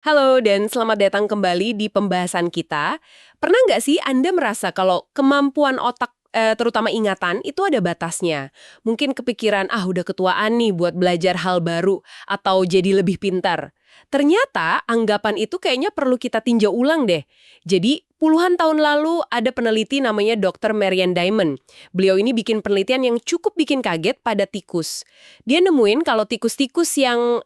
Halo dan selamat datang kembali di pembahasan kita. Pernah nggak sih Anda merasa kalau kemampuan otak, terutama ingatan, itu ada batasnya? Mungkin kepikiran, udah ketuaan nih buat belajar hal baru, atau jadi lebih pintar. Ternyata anggapan itu kayaknya perlu kita tinjau ulang deh. Jadi, puluhan tahun lalu ada peneliti namanya Dr. Marian Diamond. Beliau ini bikin penelitian yang cukup bikin kaget pada tikus. Dia nemuin kalau tikus-tikus yang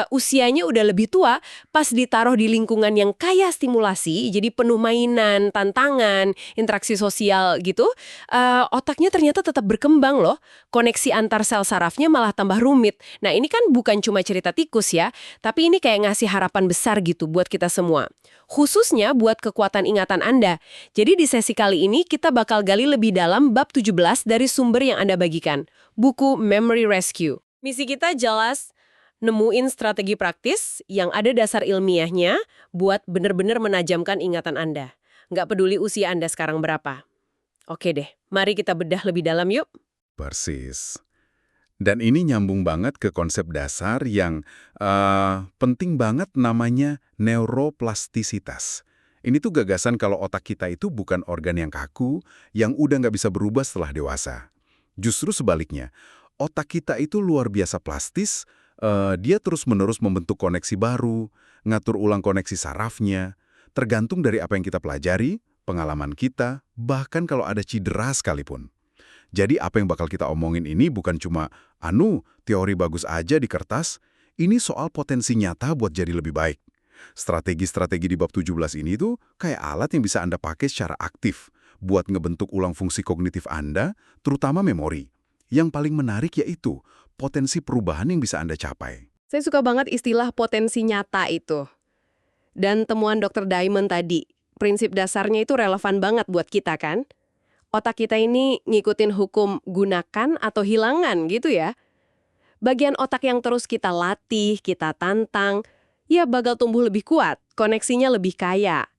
usianya udah lebih tua, pas ditaruh di lingkungan yang kaya stimulasi, jadi penuh mainan, tantangan, interaksi sosial gitu, otaknya ternyata tetap berkembang loh. Koneksi antar sel sarafnya malah tambah rumit. Nah ini kan bukan cuma cerita tikus ya, tapi ini kayak ngasih harapan besar gitu buat kita semua. Khususnya buat kekuatan ingatan Anda. Jadi di sesi kali ini kita bakal gali lebih dalam bab 17 dari sumber yang Anda bagikan. Buku Memory Rescue. Misi kita jelas, nemuin strategi praktis yang ada dasar ilmiahnya buat bener-bener menajamkan ingatan Anda. Nggak peduli usia Anda sekarang berapa. Oke deh, mari kita bedah lebih dalam yuk. Persis. Dan ini nyambung banget ke konsep dasar yang penting banget namanya neuroplastisitas. Ini tuh gagasan kalau otak kita itu bukan organ yang kaku, yang udah nggak bisa berubah setelah dewasa. Justru sebaliknya, otak kita itu luar biasa plastis, dia terus-menerus membentuk koneksi baru, ngatur ulang koneksi sarafnya, tergantung dari apa yang kita pelajari, pengalaman kita, bahkan kalau ada cedera sekalipun. Jadi apa yang bakal kita omongin ini bukan cuma, teori bagus aja di kertas, ini soal potensi nyata buat jadi lebih baik. Strategi-strategi di bab 17 ini tuh kayak alat yang bisa Anda pakai secara aktif buat ngebentuk ulang fungsi kognitif Anda, terutama memori. Yang paling menarik yaitu potensi perubahan yang bisa Anda capai. Saya suka banget istilah potensi nyata itu. Dan temuan Dr. Diamond tadi, prinsip dasarnya itu relevan banget buat kita kan? Otak kita ini ngikutin hukum gunakan atau hilangan gitu ya. Bagian otak yang terus kita latih, kita tantang, ya bakal tumbuh lebih kuat, koneksinya lebih kaya.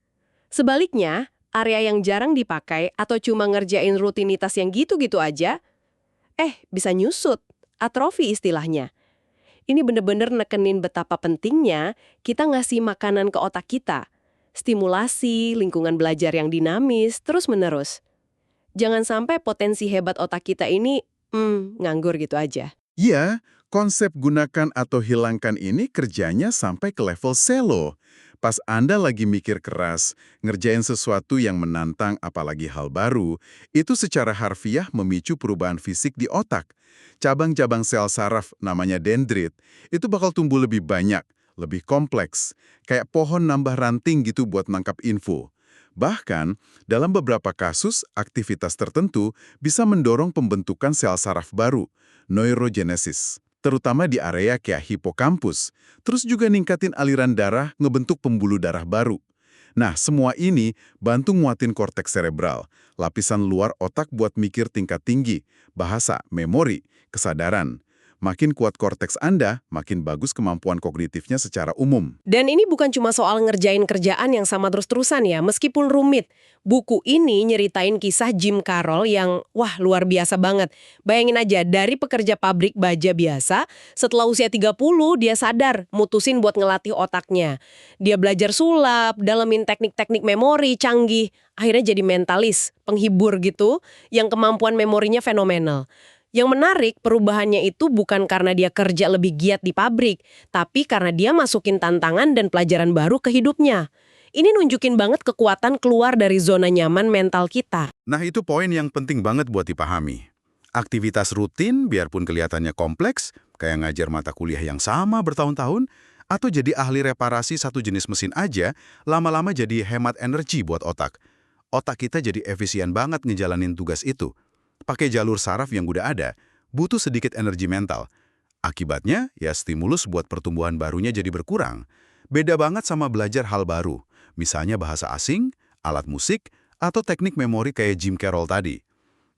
Sebaliknya, area yang jarang dipakai atau cuma ngerjain rutinitas yang gitu-gitu aja, bisa nyusut, atrofi istilahnya. Ini bener-bener nekenin betapa pentingnya kita ngasih makanan ke otak kita. Stimulasi, lingkungan belajar yang dinamis, terus-menerus. Jangan sampai potensi hebat otak kita ini, nganggur gitu aja. Iya, konsep gunakan atau hilangkan ini kerjanya sampai ke level selo. Pas Anda lagi mikir keras, ngerjain sesuatu yang menantang apalagi hal baru, itu secara harfiah memicu perubahan fisik di otak. Cabang-cabang sel saraf namanya dendrit, itu bakal tumbuh lebih banyak, lebih kompleks. Kayak pohon nambah ranting gitu buat nangkap info. Bahkan, dalam beberapa kasus, aktivitas tertentu bisa mendorong pembentukan sel saraf baru, neurogenesis, terutama di area kayak hipokampus, terus juga ningkatin aliran darah ngebentuk pembuluh darah baru. Nah, semua ini bantu nguatin korteks cerebral, lapisan luar otak buat mikir tingkat tinggi, bahasa, memori, kesadaran. Makin kuat korteks Anda, makin bagus kemampuan kognitifnya secara umum. Dan ini bukan cuma soal ngerjain kerjaan yang sama terus-terusan ya, meskipun rumit. Buku ini nyeritain kisah Jim Carroll yang, luar biasa banget. Bayangin aja, dari pekerja pabrik baja biasa, setelah usia 30, dia sadar, mutusin buat ngelatih otaknya. Dia belajar sulap, dalemin teknik-teknik memori canggih, akhirnya jadi mentalis, penghibur gitu, yang kemampuan memorinya fenomenal. Yang menarik, perubahannya itu bukan karena dia kerja lebih giat di pabrik, tapi karena dia masukin tantangan dan pelajaran baru ke hidupnya. Ini nunjukin banget kekuatan keluar dari zona nyaman mental kita. Nah, itu poin yang penting banget buat dipahami. Aktivitas rutin, biarpun kelihatannya kompleks, kayak ngajar mata kuliah yang sama bertahun-tahun, atau jadi ahli reparasi satu jenis mesin aja, lama-lama jadi hemat energi buat otak. Otak kita jadi efisien banget ngejalanin tugas itu. Pakai jalur saraf yang udah ada, butuh sedikit energi mental. Akibatnya, ya stimulus buat pertumbuhan barunya jadi berkurang. Beda banget sama belajar hal baru, misalnya bahasa asing, alat musik, atau teknik memori kayak Jim Carroll tadi.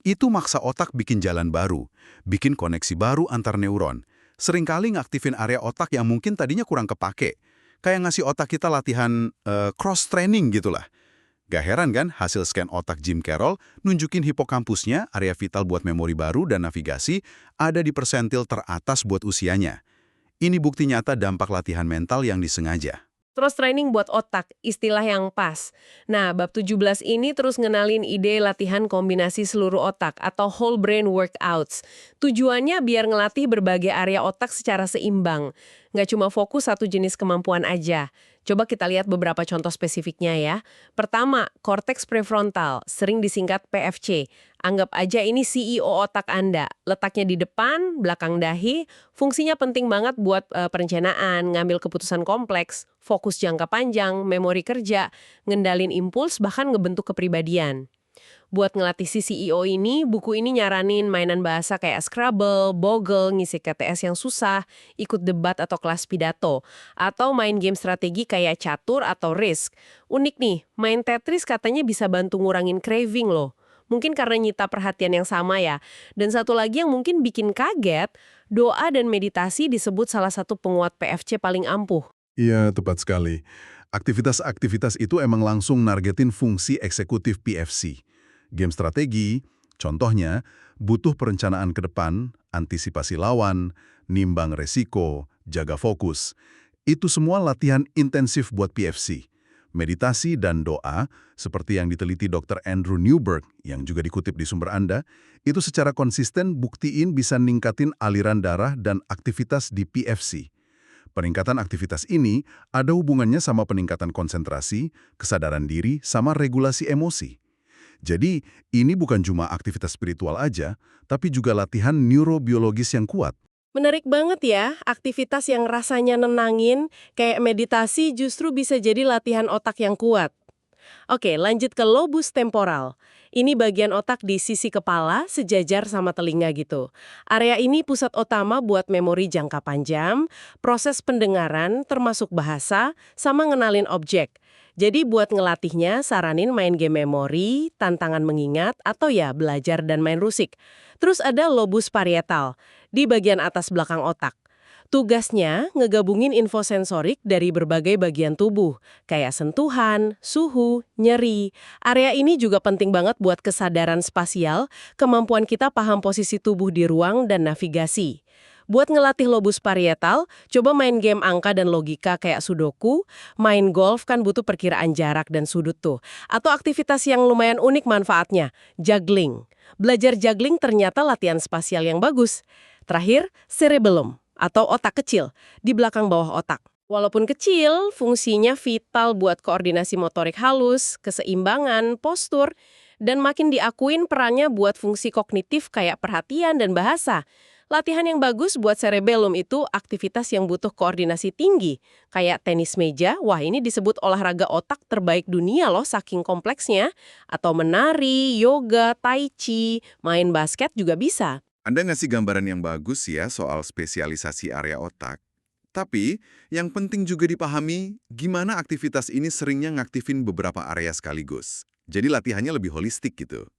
Itu maksa otak bikin jalan baru, bikin koneksi baru antar neuron. Seringkali ngaktifin area otak yang mungkin tadinya kurang kepake. Kayak ngasih otak kita latihan cross-training gitulah. Gak heran kan hasil scan otak Jim Carroll nunjukin hipokampusnya, area vital buat memori baru dan navigasi, ada di persentil teratas buat usianya. Ini bukti nyata dampak latihan mental yang disengaja. Terus training buat otak, istilah yang pas. Nah, bab 17 ini terus ngenalin ide latihan kombinasi seluruh otak atau whole brain workouts. Tujuannya biar ngelatih berbagai area otak secara seimbang. Nggak cuma fokus satu jenis kemampuan aja. Coba kita lihat beberapa contoh spesifiknya ya. Pertama, korteks prefrontal, sering disingkat PFC. Anggap aja ini CEO otak Anda. Letaknya di depan, belakang dahi, fungsinya penting banget buat perencanaan, ngambil keputusan kompleks, fokus jangka panjang, memori kerja, ngendalin impuls, bahkan ngebentuk kepribadian. Buat ngelatih si CEO ini, buku ini nyaranin mainan bahasa kayak Scrabble, Boggle, ngisi KTS yang susah, ikut debat atau kelas pidato, atau main game strategi kayak catur atau Risk. Unik nih, main Tetris katanya bisa bantu ngurangin craving loh. Mungkin karena nyita perhatian yang sama ya. Dan satu lagi yang mungkin bikin kaget, doa dan meditasi disebut salah satu penguat PFC paling ampuh. Iya, tepat sekali. Aktivitas-aktivitas itu emang langsung nargetin fungsi eksekutif PFC. Game strategi, contohnya, butuh perencanaan ke depan, antisipasi lawan, nimbang resiko, jaga fokus. Itu semua latihan intensif buat PFC. Meditasi dan doa, seperti yang diteliti Dr. Andrew Newberg, yang juga dikutip di sumber Anda, itu secara konsisten buktiin bisa ningkatin aliran darah dan aktivitas di PFC. Peningkatan aktivitas ini ada hubungannya sama peningkatan konsentrasi, kesadaran diri, sama regulasi emosi. Jadi, ini bukan cuma aktivitas spiritual aja, tapi juga latihan neurobiologis yang kuat. Menarik banget ya, aktivitas yang rasanya nenangin, kayak meditasi justru bisa jadi latihan otak yang kuat. Oke, lanjut ke lobus temporal. Ini bagian otak di sisi kepala, sejajar sama telinga gitu. Area ini pusat utama buat memori jangka panjang, proses pendengaran, termasuk bahasa, sama ngenalin objek. Jadi buat ngelatihnya, saranin main game memori, tantangan mengingat, atau ya belajar dan main rusik. Terus ada lobus parietal, di bagian atas belakang otak. Tugasnya ngegabungin info sensorik dari berbagai bagian tubuh, kayak sentuhan, suhu, nyeri. Area ini juga penting banget buat kesadaran spasial, kemampuan kita paham posisi tubuh di ruang dan navigasi. Buat ngelatih lobus parietal, coba main game angka dan logika kayak sudoku, main golf kan butuh perkiraan jarak dan sudut tuh. Atau aktivitas yang lumayan unik manfaatnya, juggling. Belajar juggling ternyata latihan spasial yang bagus. Terakhir, cerebellum atau otak kecil, di belakang bawah otak. Walaupun kecil, fungsinya vital buat koordinasi motorik halus, keseimbangan, postur, dan makin diakuin perannya buat fungsi kognitif kayak perhatian dan bahasa. Latihan yang bagus buat cerebellum itu aktivitas yang butuh koordinasi tinggi, kayak tenis meja, wah ini disebut olahraga otak terbaik dunia loh saking kompleksnya, atau menari, yoga, tai chi, main basket juga bisa. Anda ngasih gambaran yang bagus ya soal spesialisasi area otak. Tapi, yang penting juga dipahami gimana aktivitas ini seringnya ngaktifin beberapa area sekaligus. Jadi latihannya lebih holistik gitu.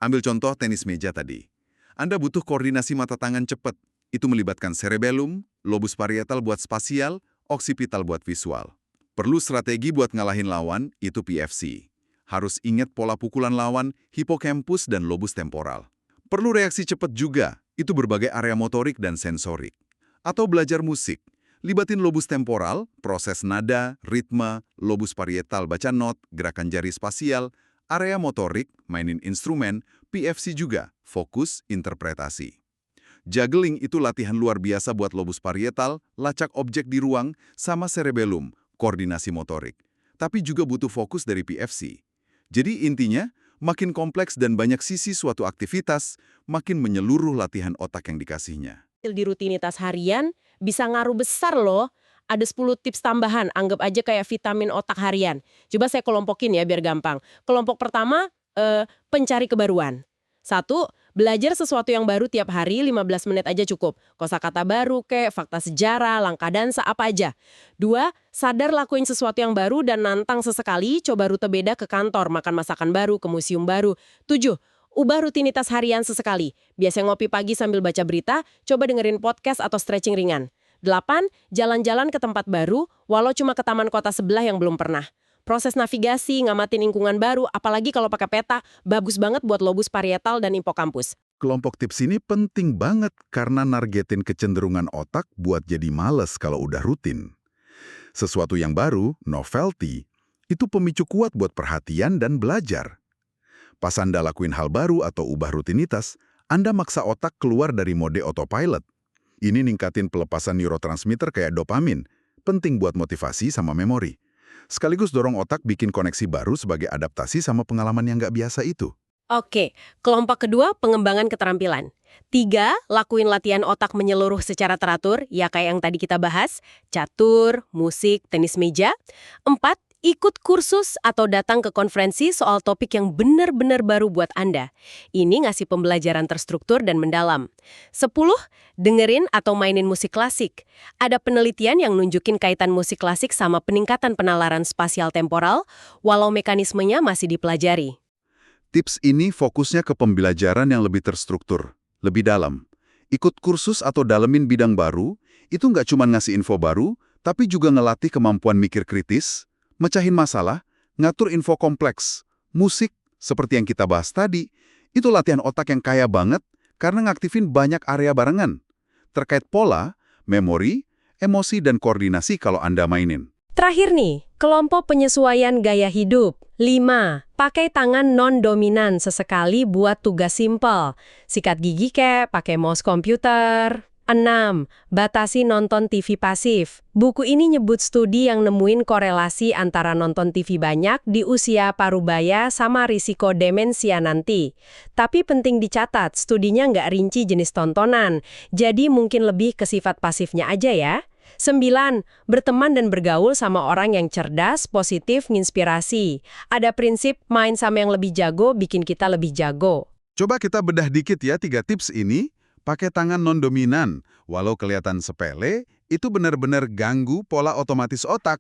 Ambil contoh tenis meja tadi. Anda butuh koordinasi mata tangan cepat. Itu melibatkan cerebellum, lobus parietal buat spasial, oksipital buat visual. Perlu strategi buat ngalahin lawan, itu PFC. Harus ingat pola pukulan lawan, hipokampus dan lobus temporal. Perlu reaksi cepat juga, itu berbagai area motorik dan sensorik. Atau belajar musik, libatin lobus temporal, proses nada, ritme, lobus parietal baca not, gerakan jari spasial, area motorik, mainin instrumen, PFC juga, fokus, interpretasi. Juggling itu latihan luar biasa buat lobus parietal, lacak objek di ruang, sama cerebellum, koordinasi motorik. Tapi juga butuh fokus dari PFC. Jadi intinya, makin kompleks dan banyak sisi suatu aktivitas, makin menyeluruh latihan otak yang dikasihnya. Di rutinitas harian bisa ngaruh besar loh. Ada 10 tips tambahan, anggap aja kayak vitamin otak harian. Coba saya kelompokin ya biar gampang. Kelompok pertama, pencari kebaruan. 1, belajar sesuatu yang baru tiap hari 15 menit aja cukup. Kosakata baru kek, fakta sejarah, langkah dansa, apa aja. 2, sadar lakuin sesuatu yang baru dan nantang sesekali, coba rute beda ke kantor, makan masakan baru, ke museum baru. 7, ubah rutinitas harian sesekali. Biasa ngopi pagi sambil baca berita, coba dengerin podcast atau stretching ringan. 8, jalan-jalan ke tempat baru, walau cuma ke taman kota sebelah yang belum pernah. Proses navigasi, ngamatin lingkungan baru, apalagi kalau pakai peta, bagus banget buat lobus parietal dan hipokampus. Kelompok tips ini penting banget karena nargetin kecenderungan otak buat jadi males kalau udah rutin. Sesuatu yang baru, novelty, itu pemicu kuat buat perhatian dan belajar. Pas Anda lakuin hal baru atau ubah rutinitas, Anda maksa otak keluar dari mode autopilot. Ini ningkatin pelepasan neurotransmitter kayak dopamin, penting buat motivasi sama memori. Sekaligus dorong otak bikin koneksi baru sebagai adaptasi sama pengalaman yang nggak biasa itu. Oke, kelompok kedua pengembangan keterampilan. 3, lakuin latihan otak menyeluruh secara teratur, ya kayak yang tadi kita bahas, catur, musik, tenis meja. 4, ikut kursus atau datang ke konferensi soal topik yang benar-benar baru buat Anda. Ini ngasih pembelajaran terstruktur dan mendalam. 10, dengerin atau mainin musik klasik. Ada penelitian yang nunjukin kaitan musik klasik sama peningkatan penalaran spasial temporal, walau mekanismenya masih dipelajari. Tips ini fokusnya ke pembelajaran yang lebih terstruktur, lebih dalam. Ikut kursus atau dalemin bidang baru, itu nggak cuma ngasih info baru, tapi juga ngelatih kemampuan mikir kritis, mecahin masalah, ngatur info kompleks. Musik, seperti yang kita bahas tadi, itu latihan otak yang kaya banget karena ngaktifin banyak area barengan. Terkait pola, memori, emosi, dan koordinasi kalau Anda mainin. Terakhir nih, kelompok penyesuaian gaya hidup. 5. Pakai tangan non-dominan sesekali buat tugas simpel. Sikat gigi kek, pakai mouse komputer. 6. Batasi nonton TV pasif. Buku ini nyebut studi yang nemuin korelasi antara nonton TV banyak di usia parubaya sama risiko demensia nanti. Tapi penting dicatat, studinya nggak rinci jenis tontonan. Jadi mungkin lebih ke sifat pasifnya aja ya. 9. Berteman dan bergaul sama orang yang cerdas, positif, nginspirasi. Ada prinsip main sama yang lebih jago bikin kita lebih jago. Coba kita bedah dikit ya 3 tips ini. Pakai tangan non-dominan. Walau kelihatan sepele, itu benar-benar ganggu pola otomatis otak.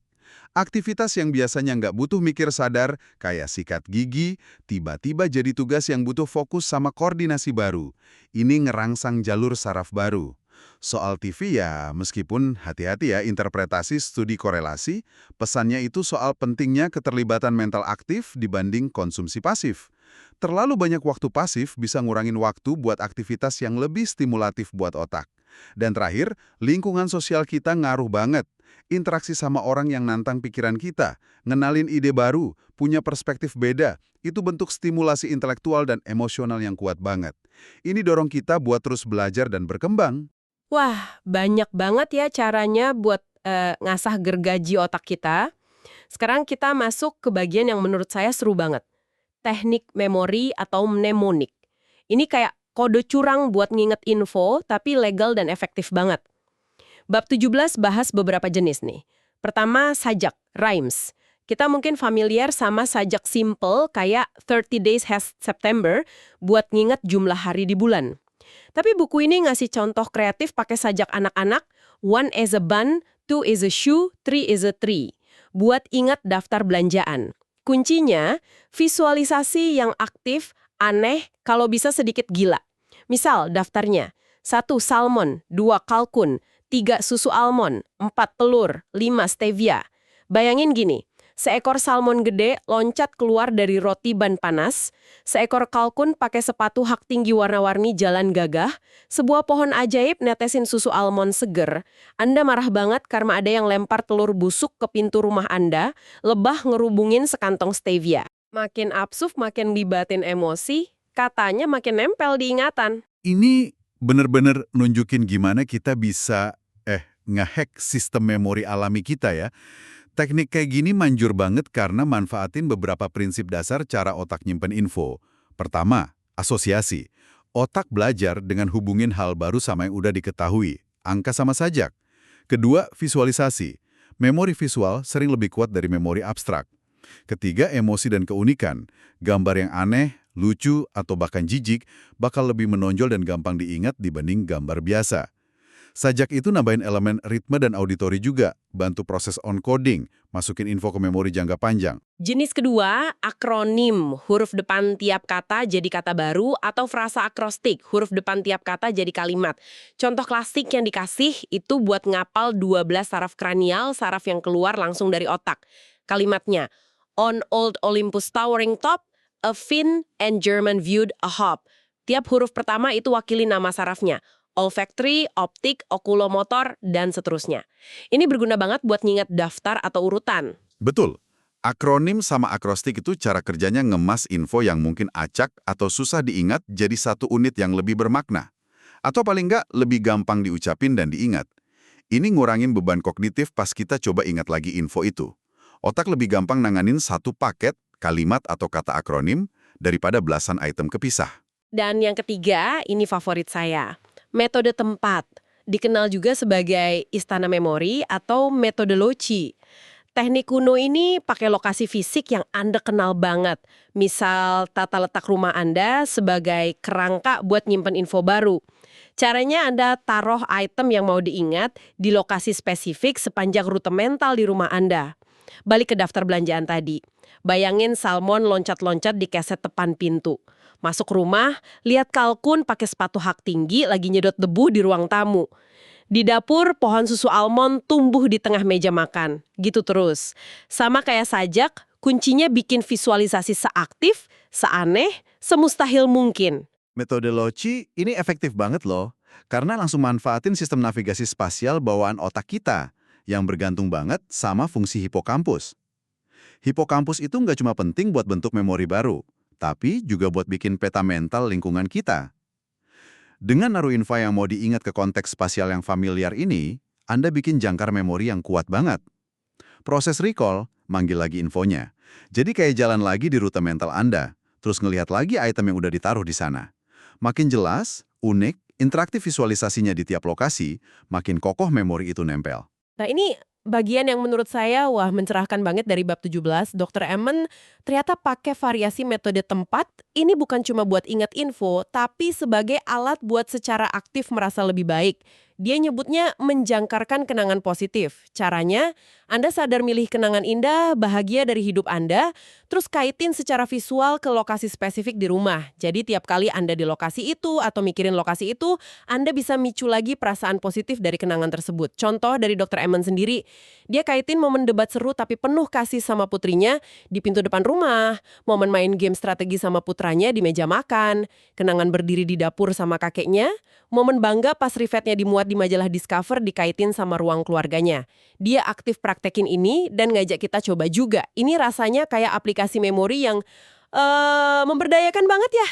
Aktivitas yang biasanya nggak butuh mikir sadar, kayak sikat gigi, tiba-tiba jadi tugas yang butuh fokus sama koordinasi baru. Ini ngerangsang jalur saraf baru. Soal TV ya, meskipun hati-hati ya interpretasi studi korelasi, pesannya itu soal pentingnya keterlibatan mental aktif dibanding konsumsi pasif. Terlalu banyak waktu pasif bisa ngurangin waktu buat aktivitas yang lebih stimulatif buat otak. Dan terakhir, lingkungan sosial kita ngaruh banget. Interaksi sama orang yang nantang pikiran kita, ngenalin ide baru, punya perspektif beda, itu bentuk stimulasi intelektual dan emosional yang kuat banget. Ini dorong kita buat terus belajar dan berkembang. Wah, banyak banget ya caranya buat ngasah gergaji otak kita. Sekarang kita masuk ke bagian yang menurut saya seru banget. Teknik memori atau mnemonik. Ini kayak kode curang buat nginget info, tapi legal dan efektif banget. Bab 17 bahas beberapa jenis nih. Pertama, sajak, rhymes. Kita mungkin familiar sama sajak simple kayak 30 Days Has September buat nginget jumlah hari di bulan. Tapi buku ini ngasih contoh kreatif pakai sajak anak-anak, 1 is a bun, 2 is a shoe, 3 is a tree. Buat ingat daftar belanjaan. Kuncinya, visualisasi yang aktif, aneh, kalau bisa sedikit gila. Misal daftarnya, 1 salmon, 2 kalkun, 3 susu almond, 4 telur, 5 stevia. Bayangin gini, seekor salmon gede loncat keluar dari roti ban panas, seekor kalkun pakai sepatu hak tinggi warna-warni jalan gagah, sebuah pohon ajaib netesin susu almond seger. Anda marah banget karena ada yang lempar telur busuk ke pintu rumah Anda, lebah ngerubungin sekantong stevia. Makin absurd, makin libatin emosi, katanya makin nempel di ingatan. Ini benar-benar nunjukin gimana kita bisa ngehack sistem memori alami kita ya. Teknik kayak gini manjur banget karena manfaatin beberapa prinsip dasar cara otak nyimpen info. Pertama, asosiasi. Otak belajar dengan hubungin hal baru sama yang udah diketahui, angka sama sajak. Kedua, visualisasi. Memori visual sering lebih kuat dari memori abstrak. Ketiga, emosi dan keunikan. Gambar yang aneh, lucu, atau bahkan jijik bakal lebih menonjol dan gampang diingat dibanding gambar biasa. Sajak itu nambahin elemen ritme dan auditori juga, bantu proses on-coding, masukin info ke memori jangka panjang. Jenis kedua, akronim. Huruf depan tiap kata jadi kata baru atau frasa akrostik. Huruf depan tiap kata jadi kalimat. Contoh klasik yang dikasih itu buat ngapal 12 saraf kranial, saraf yang keluar langsung dari otak. Kalimatnya, on old Olympus towering top, a Finn and German viewed a hop. Tiap huruf pertama itu wakili nama sarafnya. olfactory, optik, okulomotor, dan seterusnya. Ini berguna banget buat nginget daftar atau urutan. Betul. Akronim sama akrostik itu cara kerjanya ngemas info yang mungkin acak atau susah diingat jadi satu unit yang lebih bermakna. Atau paling nggak lebih gampang diucapin dan diingat. Ini ngurangin beban kognitif pas kita coba ingat lagi info itu. Otak lebih gampang nanganin satu paket, kalimat atau kata akronim daripada belasan item kepisah. Dan yang ketiga, ini favorit saya. Metode tempat. Dikenal juga sebagai istana memori atau metode Loci. Teknik kuno ini pakai lokasi fisik yang Anda kenal banget. Misal tata letak rumah Anda sebagai kerangka buat nyimpen info baru. Caranya Anda taruh item yang mau diingat di lokasi spesifik sepanjang rute mental di rumah Anda. Balik ke daftar belanjaan tadi. Bayangin salmon loncat-loncat di keset depan pintu. Masuk rumah, lihat kalkun pakai sepatu hak tinggi lagi nyedot debu di ruang tamu. Di dapur, pohon susu almond tumbuh di tengah meja makan. Gitu terus. Sama kayak sajak, kuncinya bikin visualisasi seaktif, seaneh, semustahil mungkin. Metode Loci ini efektif banget loh, karena langsung manfaatin sistem navigasi spasial bawaan otak kita, yang bergantung banget sama fungsi hipokampus. Hipokampus itu nggak cuma penting buat bentuk memori baru, tapi juga buat bikin peta mental lingkungan kita. Dengan naruh info yang mau diingat ke konteks spasial yang familiar ini, Anda bikin jangkar memori yang kuat banget. Proses recall, manggil lagi infonya. Jadi kayak jalan lagi di rute mental Anda, terus ngelihat lagi item yang udah ditaruh di sana. Makin jelas, unik, interaktif visualisasinya di tiap lokasi, makin kokoh memori itu nempel. Nah ini bagian yang menurut saya mencerahkan banget dari bab 17. Dr. Emen ternyata pakai variasi metode tempat, ini bukan cuma buat ingat info, tapi sebagai alat buat secara aktif merasa lebih baik. Dia nyebutnya menjangkarkan kenangan positif. Caranya, Anda sadar milih kenangan indah, bahagia dari hidup Anda, terus kaitin secara visual ke lokasi spesifik di rumah. Jadi tiap kali Anda di lokasi itu atau mikirin lokasi itu, Anda bisa micu lagi perasaan positif dari kenangan tersebut. Contoh dari Dr. Emen sendiri, dia kaitin momen debat seru tapi penuh kasih sama putrinya di pintu depan rumah, momen main game strategi sama putranya di meja makan, kenangan berdiri di dapur sama kakeknya, momen bangga pas rivetnya dimuat di majalah Discover dikaitin sama ruang keluarganya. Dia aktif praktekin ini dan ngajak kita coba juga. Ini rasanya kayak aplikasi memori yang memberdayakan banget ya.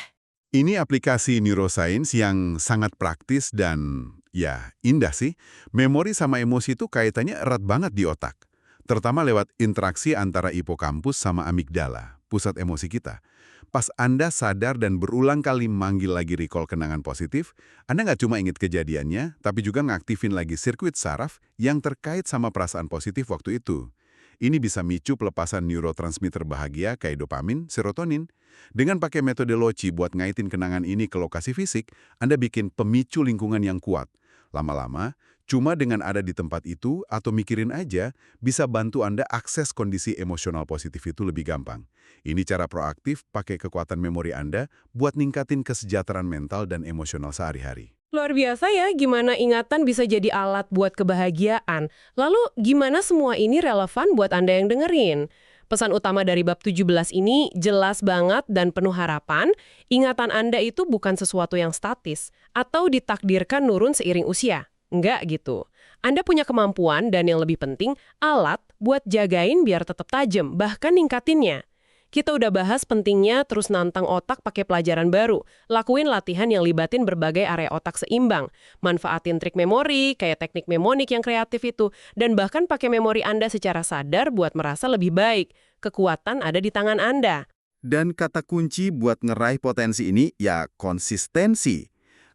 Ini aplikasi neuroscience yang sangat praktis dan ya indah sih. Memori sama emosi itu kaitannya erat banget di otak. Terutama lewat interaksi antara hipokampus sama amigdala, pusat emosi kita. Pas Anda sadar dan berulang kali manggil lagi recall kenangan positif, Anda nggak cuma ingat kejadiannya, tapi juga ngaktifin lagi sirkuit saraf yang terkait sama perasaan positif waktu itu. Ini bisa micu pelepasan neurotransmitter bahagia kayak dopamin, serotonin. Dengan pakai metode Loci buat ngaitin kenangan ini ke lokasi fisik, Anda bikin pemicu lingkungan yang kuat. Lama-lama, cuma dengan ada di tempat itu atau mikirin aja, bisa bantu Anda akses kondisi emosional positif itu lebih gampang. Ini cara proaktif pakai kekuatan memori Anda buat ningkatin kesejahteraan mental dan emosional sehari-hari. Luar biasa ya gimana ingatan bisa jadi alat buat kebahagiaan. Lalu gimana semua ini relevan buat Anda yang dengerin? Pesan utama dari bab 17 ini jelas banget dan penuh harapan, ingatan Anda itu bukan sesuatu yang statis atau ditakdirkan nurun seiring usia. Enggak gitu. Anda punya kemampuan dan yang lebih penting, alat buat jagain biar tetap tajam, bahkan ningkatinnya. Kita udah bahas pentingnya terus nantang otak pakai pelajaran baru, lakuin latihan yang libatin berbagai area otak seimbang, manfaatin trik memori, kayak teknik mnemonik yang kreatif itu, dan bahkan pakai memori Anda secara sadar buat merasa lebih baik. Kekuatan ada di tangan Anda. Dan kata kunci buat ngeraih potensi ini ya konsistensi.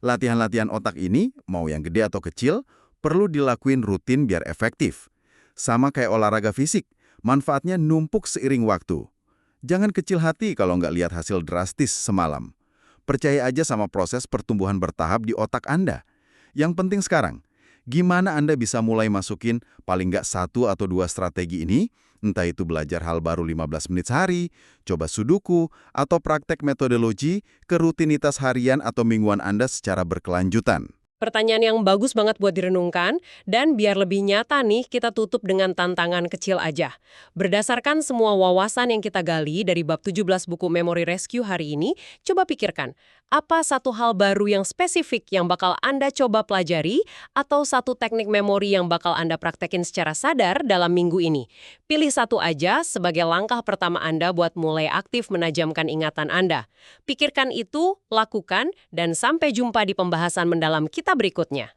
Latihan-latihan otak ini, mau yang gede atau kecil, perlu dilakuin rutin biar efektif. Sama kayak olahraga fisik, manfaatnya numpuk seiring waktu. Jangan kecil hati kalau nggak lihat hasil drastis semalam. Percaya aja sama proses pertumbuhan bertahap di otak Anda. Yang penting sekarang, gimana Anda bisa mulai masukin paling nggak 1 atau 2 strategi ini, entah itu belajar hal baru 15 menit sehari, coba sudoku, atau praktek metode Loci ke rutinitas harian atau mingguan Anda secara berkelanjutan. Pertanyaan yang bagus banget buat direnungkan, dan biar lebih nyata nih, kita tutup dengan tantangan kecil aja. Berdasarkan semua wawasan yang kita gali dari bab 17 buku Memory Rescue hari ini, coba pikirkan, apa satu hal baru yang spesifik yang bakal Anda coba pelajari, atau satu teknik memori yang bakal Anda praktekin secara sadar dalam minggu ini? Pilih satu aja sebagai langkah pertama Anda buat mulai aktif menajamkan ingatan Anda. Pikirkan itu, lakukan, dan sampai jumpa di pembahasan mendalam kita berikutnya.